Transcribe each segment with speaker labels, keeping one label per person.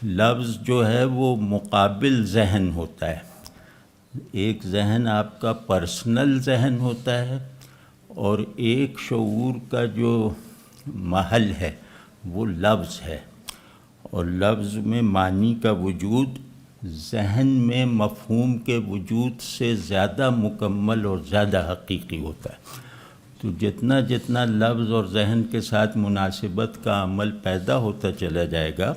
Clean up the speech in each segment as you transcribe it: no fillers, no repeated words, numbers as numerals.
Speaker 1: لفظ جو ہے وہ مقابل ذہن ہوتا ہے۔ ایک ذہن آپ کا پرسنل ذہن ہوتا ہے اور ایک شعور کا جو محل ہے وہ لفظ ہے، اور لفظ میں معنی کا وجود ذہن میں مفہوم کے وجود سے زیادہ مکمل اور زیادہ حقیقی ہوتا ہے۔ تو جتنا جتنا لفظ اور ذہن کے ساتھ مناسبت کا عمل پیدا ہوتا چلا جائے گا،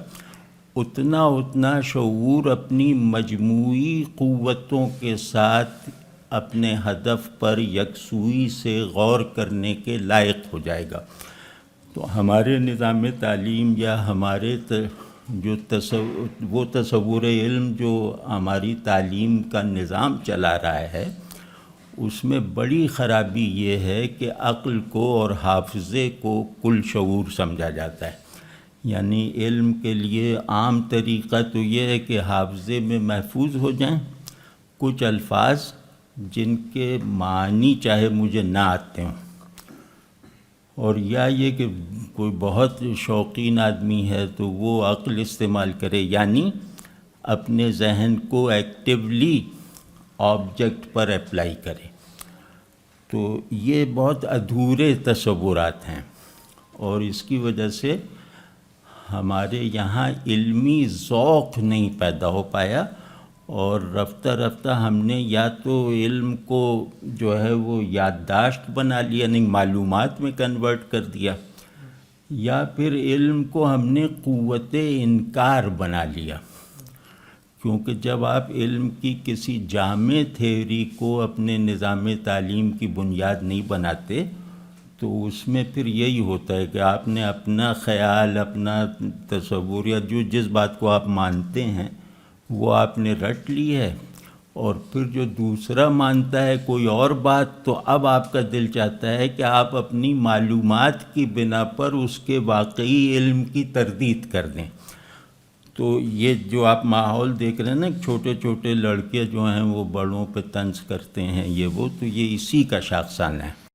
Speaker 1: اتنا اتنا شعور اپنی مجموعی قوتوں کے ساتھ اپنے ہدف پر یکسوئی سے غور کرنے کے لائق ہو جائے گا۔ تو ہمارے نظام تعلیم یا ہمارے جو وہ تصور علم جو ہماری تعلیم کا نظام چلا رہا ہے، اس میں بڑی خرابی یہ ہے کہ عقل کو اور حافظے کو کل شعور سمجھا جاتا ہے۔ یعنی علم کے لیے عام طریقہ تو یہ ہے کہ حافظے میں محفوظ ہو جائیں کچھ الفاظ جن کے معنی چاہے مجھے نہ آتے ہوں، اور یا یہ کہ کوئی بہت شوقین آدمی ہے تو وہ عقل استعمال کرے، یعنی اپنے ذہن کو ایکٹیولی آبجیکٹ پر اپلائی کرے۔ تو یہ بہت ادھورے تصورات ہیں، اور اس کی وجہ سے ہمارے یہاں علمی ذوق نہیں پیدا ہو پایا، اور رفتہ رفتہ ہم نے یا تو علم کو جو ہے وہ یادداشت بنا لیا، نہیں معلومات میں کنورٹ کر دیا، یا پھر علم کو ہم نے قوت انکار بنا لیا۔ کیونکہ جب آپ علم کی کسی جامع تھیوری کو اپنے نظام تعلیم کی بنیاد نہیں بناتے تو اس میں پھر یہی ہوتا ہے کہ آپ نے اپنا خیال، اپنا تصور یا جس بات کو آپ مانتے ہیں وہ آپ نے رٹ لی ہے، اور پھر جو دوسرا مانتا ہے کوئی اور بات، تو اب آپ کا دل چاہتا ہے کہ آپ اپنی معلومات کی بنا پر اس کے واقعی علم کی تردید کر دیں۔ تو یہ جو آپ ماحول دیکھ رہے ہیں نا، چھوٹے چھوٹے لڑکے جو ہیں وہ بڑوں پہ طنز کرتے ہیں، یہ وہ، تو یہ اسی کا شاخسانہ ہے۔